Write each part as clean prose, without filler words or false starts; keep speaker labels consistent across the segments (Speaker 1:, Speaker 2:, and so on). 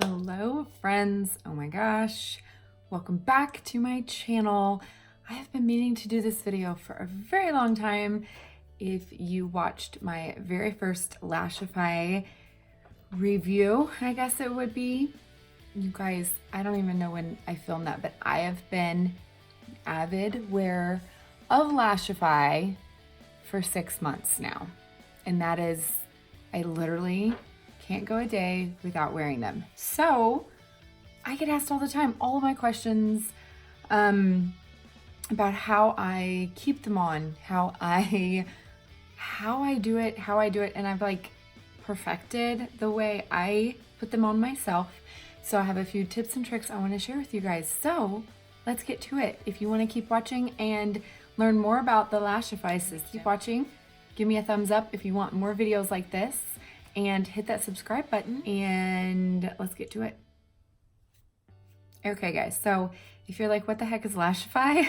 Speaker 1: Hello friends, oh my gosh, welcome back to my channel. I have been meaning to do this video for a very long time. If you watched my very first Lashify review, I guess it would be, you guys, I don't even know when I filmed that, but I have been an avid wearer of Lashify for 6 months now. And that is, I literally can't go a day without wearing them. So I get asked all the time, all of my questions about how I keep them on, how I do it, and I've like perfected the way I put them on myself. So I have a few tips and tricks I want to share with you guys. So let's get to it. If you want to keep watching and learn more about the Lashify system, keep watching. Give me a thumbs up if you want more videos like this, and hit that subscribe button, and let's get to it. Okay guys, so if you're like, what the heck is Lashify?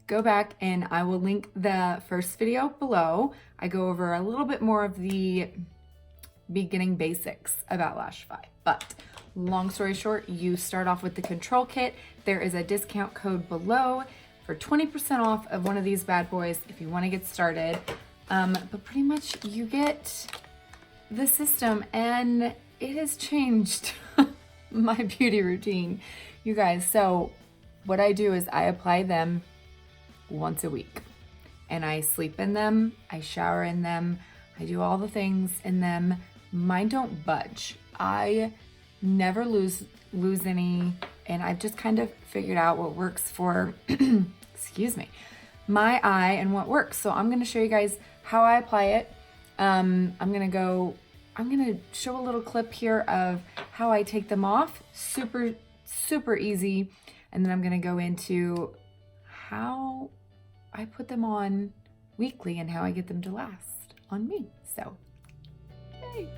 Speaker 1: Go back and I will link the first video below. I go over a little bit more of the beginning basics about Lashify, but long story short, you start off with the control kit. There is a discount code below for 20% off of one of these bad boys if you want to get started. But pretty much you get the system, and it has changed my beauty routine, you guys. So what I do is I apply them once a week, and I sleep in them, I shower in them, I do all the things in them. Mine don't budge. I never lose any, and I've just kind of figured out what works for excuse me, my eye and what works. So I'm going to show you guys how I apply it. I'm gonna show a little clip here of how I take them off. Super easy. And then I'm gonna go into how I put them on weekly and how I get them to last on me. So, yay.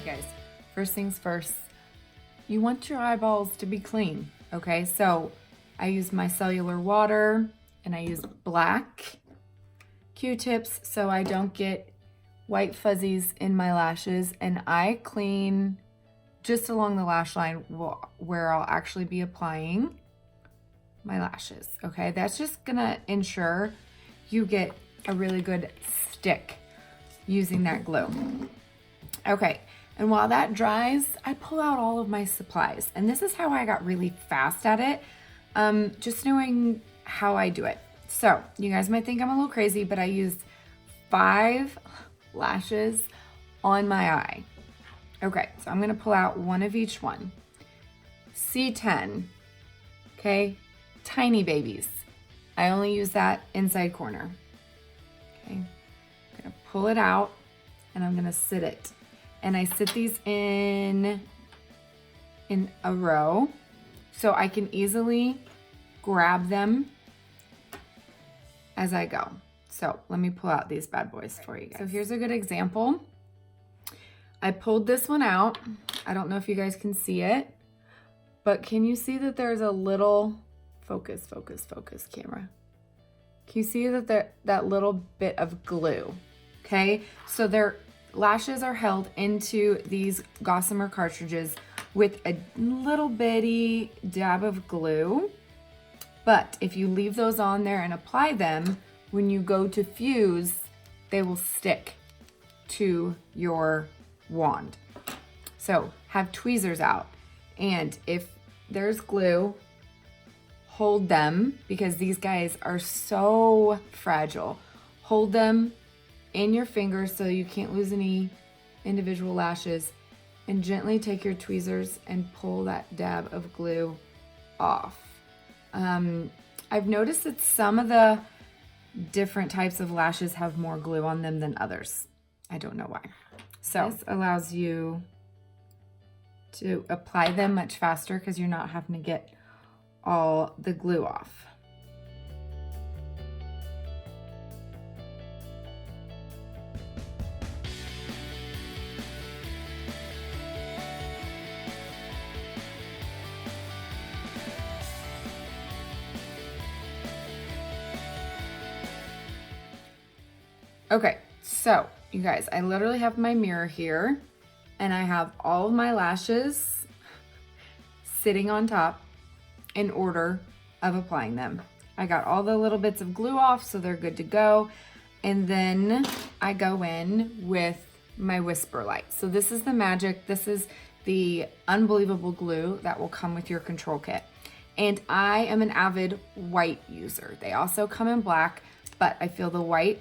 Speaker 1: Guys, first things first, you want your eyeballs to be clean, okay? So I use micellar water and I use black Q-tips so I don't get white fuzzies in my lashes, and I clean just along the lash line where I'll actually be applying my lashes, okay? That's just gonna ensure you get a really good stick using that glue. Okay. And while that dries, I pull out all of my supplies. And this is how I got really fast at it, just knowing how I do it. So you guys might think I'm a little crazy, but I used 5 lashes on my eye. Okay, so I'm gonna pull out one of each one. C10, okay? Tiny babies. I only use that inside corner. Okay, I'm gonna pull it out and I'm gonna sit it. And I sit these in a row so I can easily grab them as I go. So let me pull out these bad boys for you guys. So here's a good example. I pulled this one out. I don't know if you guys can see it, but can you see that there's a little, focus camera. Can you see that that little bit of glue, okay? So lashes are held into these gossamer cartridges with a little bitty dab of glue. But if you leave those on there and apply them, when you go to fuse, they will stick to your wand. So have tweezers out. And if there's glue, hold them, because these guys are so fragile. Hold them in your fingers so you can't lose any individual lashes, and gently take your tweezers and pull that dab of glue off. I've noticed that some of the different types of lashes have more glue on them than others. I don't know why. So this allows you to apply them much faster because you're not having to get all the glue off. Okay, so you guys, I literally have my mirror here and I have all of my lashes sitting on top in order of applying them. I got all the little bits of glue off, so they're good to go. And then I go in with my Whisper Light. So this is the magic, this is the unbelievable glue that will come with your control kit. And I am an avid white user. They also come in black, but I feel the white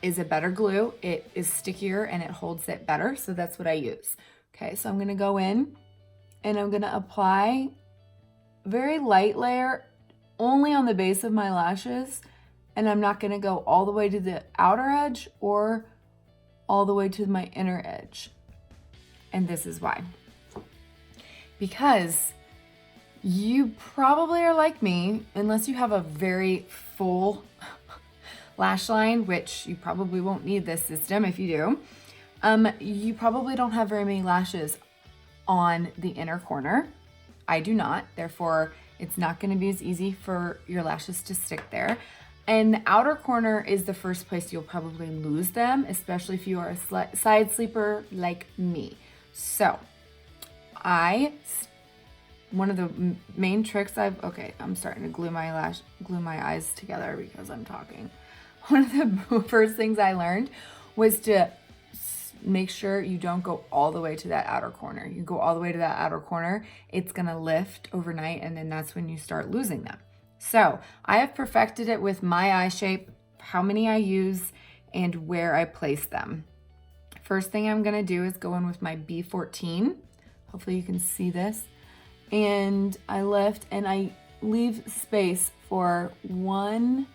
Speaker 1: is a better glue. It is stickier and it holds it better, so that's what I use. Okay, so I'm gonna go in and I'm gonna apply very light layer only on the base of my lashes, and I'm not gonna go all the way to the outer edge or all the way to my inner edge. And this is why. Because you probably are like me, unless you have a very full lash line, which you probably won't need this system if you do. You probably don't have very many lashes on the inner corner. I do not, therefore it's not gonna be as easy for your lashes to stick there. And the outer corner is the first place you'll probably lose them, especially if you are a side sleeper like me. So one of the main tricks I'm starting to glue my eyes together because I'm talking. One of the first things I learned was to make sure you don't go all the way to that outer corner. You go all the way to that outer corner, it's gonna lift overnight, and then that's when you start losing them. So I have perfected it with my eye shape, how many I use, and where I place them. First thing I'm gonna do is go in with my B14. Hopefully you can see this. And I lift and I leave space for one.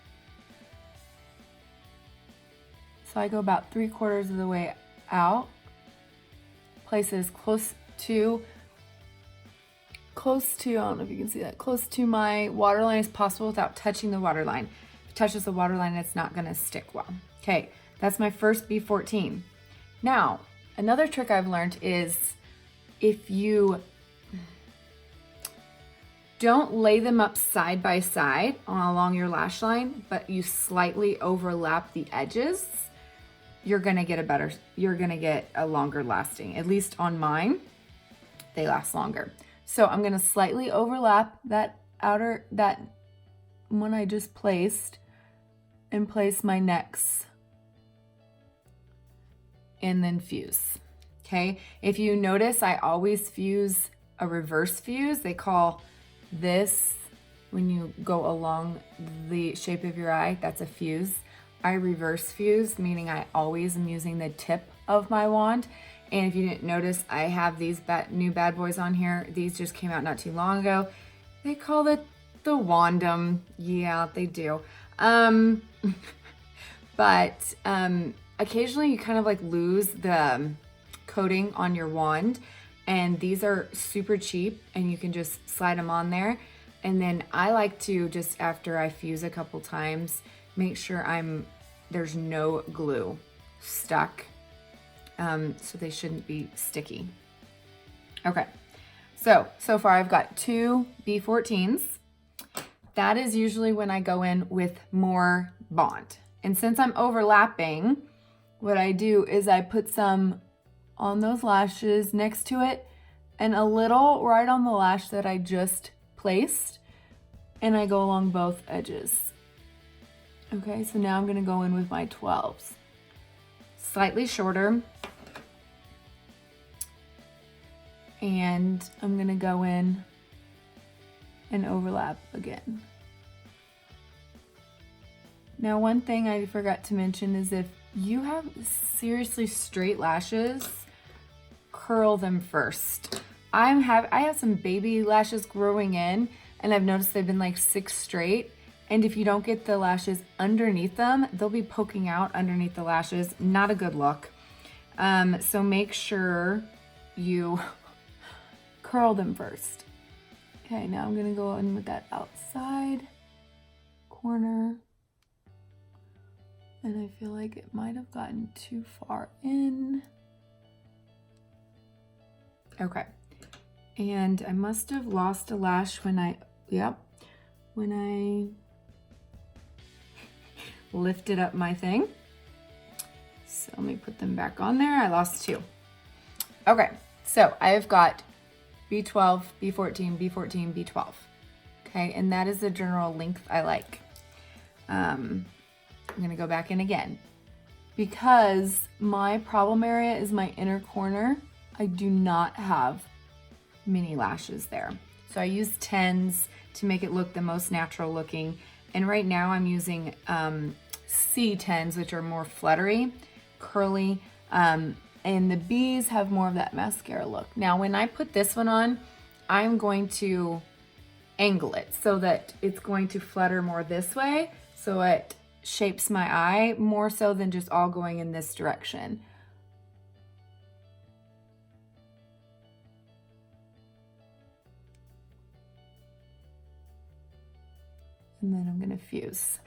Speaker 1: So I go about 3/4 of the way out, place it as close to, I don't know if you can see that, close to my waterline as possible without touching the waterline. If it touches the waterline, it's not gonna stick well. Okay, that's my first B14. Now, another trick I've learned is if you don't lay them up side by side along your lash line, but you slightly overlap the edges, you're gonna get a longer lasting. At least on mine, they last longer. So I'm gonna slightly overlap that one I just placed and place my next and then fuse. Okay, if you notice, I always fuse a reverse fuse. They call this, when you go along the shape of your eye, that's a fuse. I reverse fuse, meaning I always am using the tip of my wand. And if you didn't notice, I have these new bad boys on here. These just came out not too long ago. They call it the Wandom. Yeah, they do. But occasionally you kind of like lose the coating on your wand, and these are super cheap and you can just slide them on there. And then I like to, just after I fuse a couple times, make sure there's no glue stuck, so they shouldn't be sticky. Okay, so far I've got 2 B14s. That is usually when I go in with more bond. And since I'm overlapping, what I do is I put some on those lashes next to it and a little right on the lash that I just placed, and I go along both edges. Okay, so now I'm gonna go in with my 12s. Slightly shorter. And I'm gonna go in and overlap again. Now, one thing I forgot to mention is if you have seriously straight lashes, curl them first. I have some baby lashes growing in, and I've noticed they've been like 6 straight. And if you don't get the lashes underneath them, they'll be poking out underneath the lashes. Not a good look. So make sure you curl them first. Okay, now I'm gonna go in with that outside corner. And I feel like it might have gotten too far in. Okay. And I must have lost a lash when I lifted up my thing. So let me put them back on there. I lost 2. Okay, so I've got B12, B14, B14, B12. Okay, and that is the general length I like. I'm gonna go back in again. Because my problem area is my inner corner, I do not have mini lashes there. So I use 10s to make it look the most natural looking. And right now I'm using C10s, which are more fluttery, curly, and the Bs have more of that mascara look. Now, when I put this one on, I'm going to angle it so that it's going to flutter more this way, so it shapes my eye more so than just all going in this direction. And then I'm gonna fuse.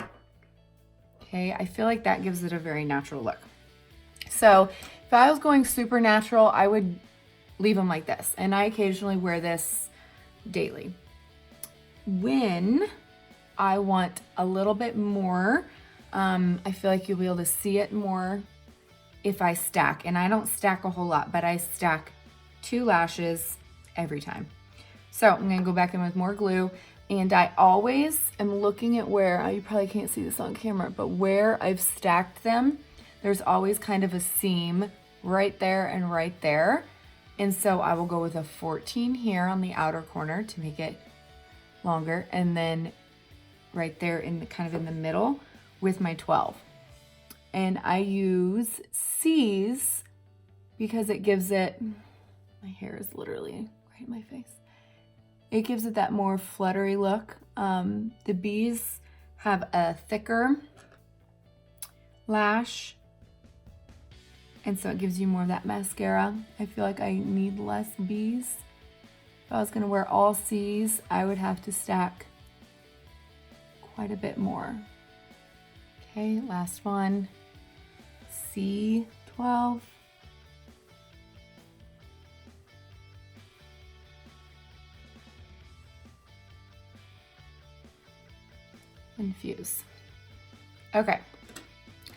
Speaker 1: Okay, I feel like that gives it a very natural look. So if I was going super natural, I would leave them like this. And I occasionally wear this daily. When I want a little bit more, I feel like you'll be able to see it more if I stack. And I don't stack a whole lot, but I stack 2 lashes every time. So I'm gonna go back in with more glue. And I always am looking at where, you probably can't see this on camera, but where I've stacked them, there's always kind of a seam right there and right there. And so I will go with a 14 here on the outer corner to make it longer. And then right there in the kind of in the middle with my 12. And I use C's because it gives it, my hair is literally right in my face. It gives it that more fluttery look. The B's have a thicker lash, and so it gives you more of that mascara. I feel like I need less B's. If I was gonna wear all C's, I would have to stack quite a bit more. Okay, last one, C12. Infuse. Okay,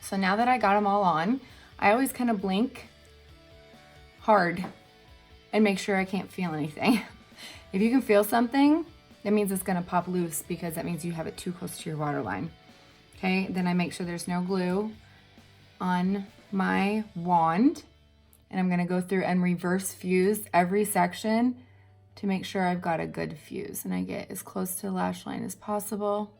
Speaker 1: so now that I got them all on, I always kind of blink hard and make sure I can't feel anything. If you can feel something, that means it's gonna pop loose because that means you have it too close to your waterline. Okay, then I make sure there's no glue on my wand, and I'm gonna go through and reverse fuse every section to make sure I've got a good fuse, and I get as close to the lash line as possible.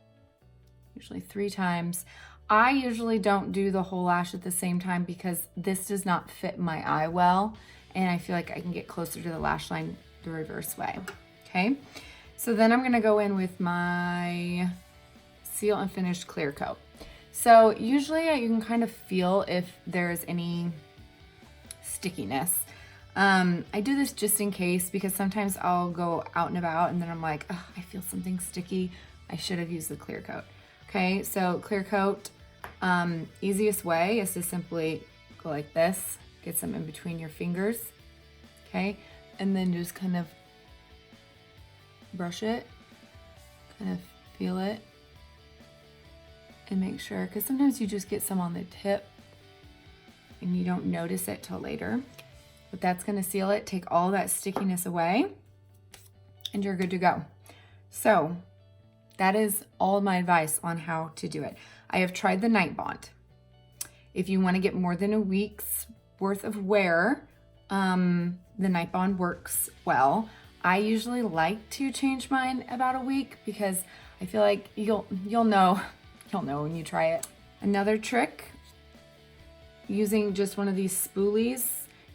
Speaker 1: Usually 3 times. I usually don't do the whole lash at the same time because this does not fit my eye well, and I feel like I can get closer to the lash line the reverse way. Okay, so then I'm gonna go in with my Seal and Finish clear coat. So usually you can kind of feel if there's any stickiness. I do this just in case because sometimes I'll go out and about and then I'm like, oh, I feel something sticky. I should have used the clear coat. Okay, so clear coat, easiest way is to simply go like this, get some in between your fingers, okay? And then just kind of brush it, kind of feel it, and make sure, because sometimes you just get some on the tip and you don't notice it till later. But that's gonna seal it, take all that stickiness away, and you're good to go. So that is all my advice on how to do it. I have tried the night bond. If you want to get more than a week's worth of wear, the night bond works well. I usually like to change mine about a week because I feel like you'll know when you try it. Another trick, using just one of these spoolies,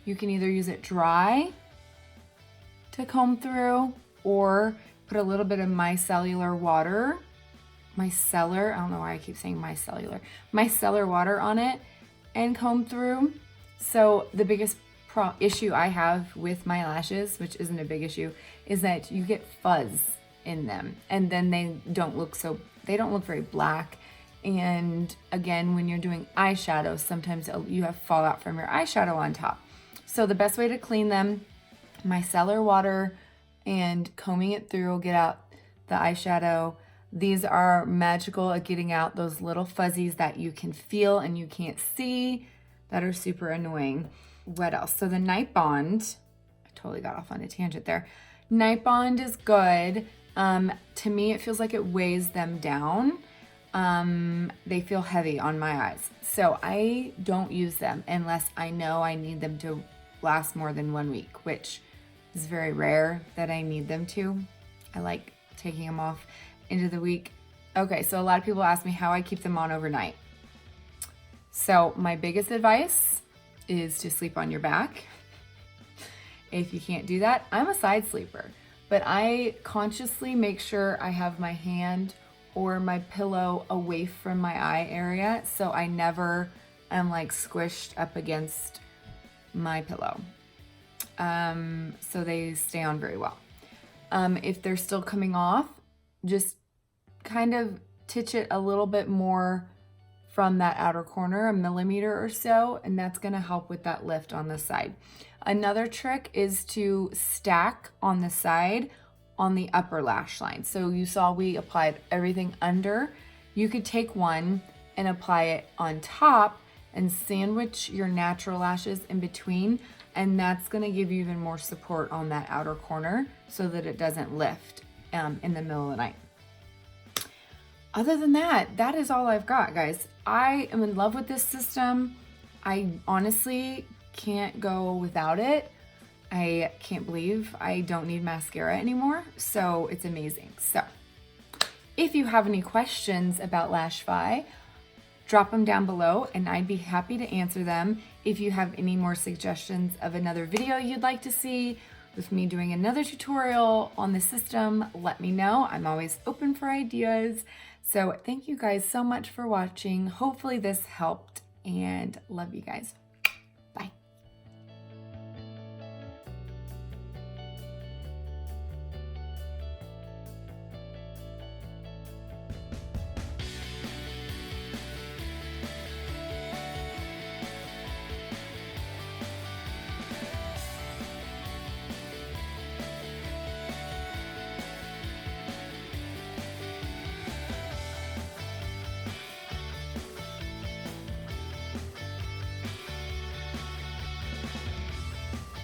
Speaker 1: You can either use it dry to comb through or put a little bit of micellar water, I don't know why I keep saying micellar water on it and comb through. So the biggest issue I have with my lashes, which isn't a big issue, is that you get fuzz in them and then they don't look very black. And again, when you're doing eyeshadow, sometimes you have fallout from your eyeshadow on top. So the best way to clean them, micellar water and combing it through, get out the eyeshadow. These are magical at getting out those little fuzzies that you can feel and you can't see that are super annoying. What else? So the Night Bond, I totally got off on a tangent there. Night Bond is good. To me, it feels like it weighs them down. They feel heavy on my eyes. So I don't use them unless I know I need them to last more than 1 week, which is very rare that I need them to. I like taking them off into the week. Okay, so a lot of people ask me how I keep them on overnight. So my biggest advice is to sleep on your back. If you can't do that, I'm a side sleeper, but I consciously make sure I have my hand or my pillow away from my eye area so I never am like squished up against my pillow. So they stay on very well. If they're still coming off, just kind of titch it a little bit more from that outer corner, 1 millimeter or so, and that's gonna help with that lift on the side. Another trick is to stack on the side on the upper lash line. So you saw we applied everything under. You could take one and apply it on top and sandwich your natural lashes in between, and that's gonna give you even more support on that outer corner so that it doesn't lift in the middle of the night. Other than that, that is all I've got, guys. I am in love with this system. I honestly can't go without it. I can't believe I don't need mascara anymore, so it's amazing. So if you have any questions about Lashify, drop them down below and I'd be happy to answer them. If you have any more suggestions of another video you'd like to see with me doing another tutorial on the system, let me know. I'm always open for ideas. So thank you guys so much for watching. Hopefully this helped and love you guys.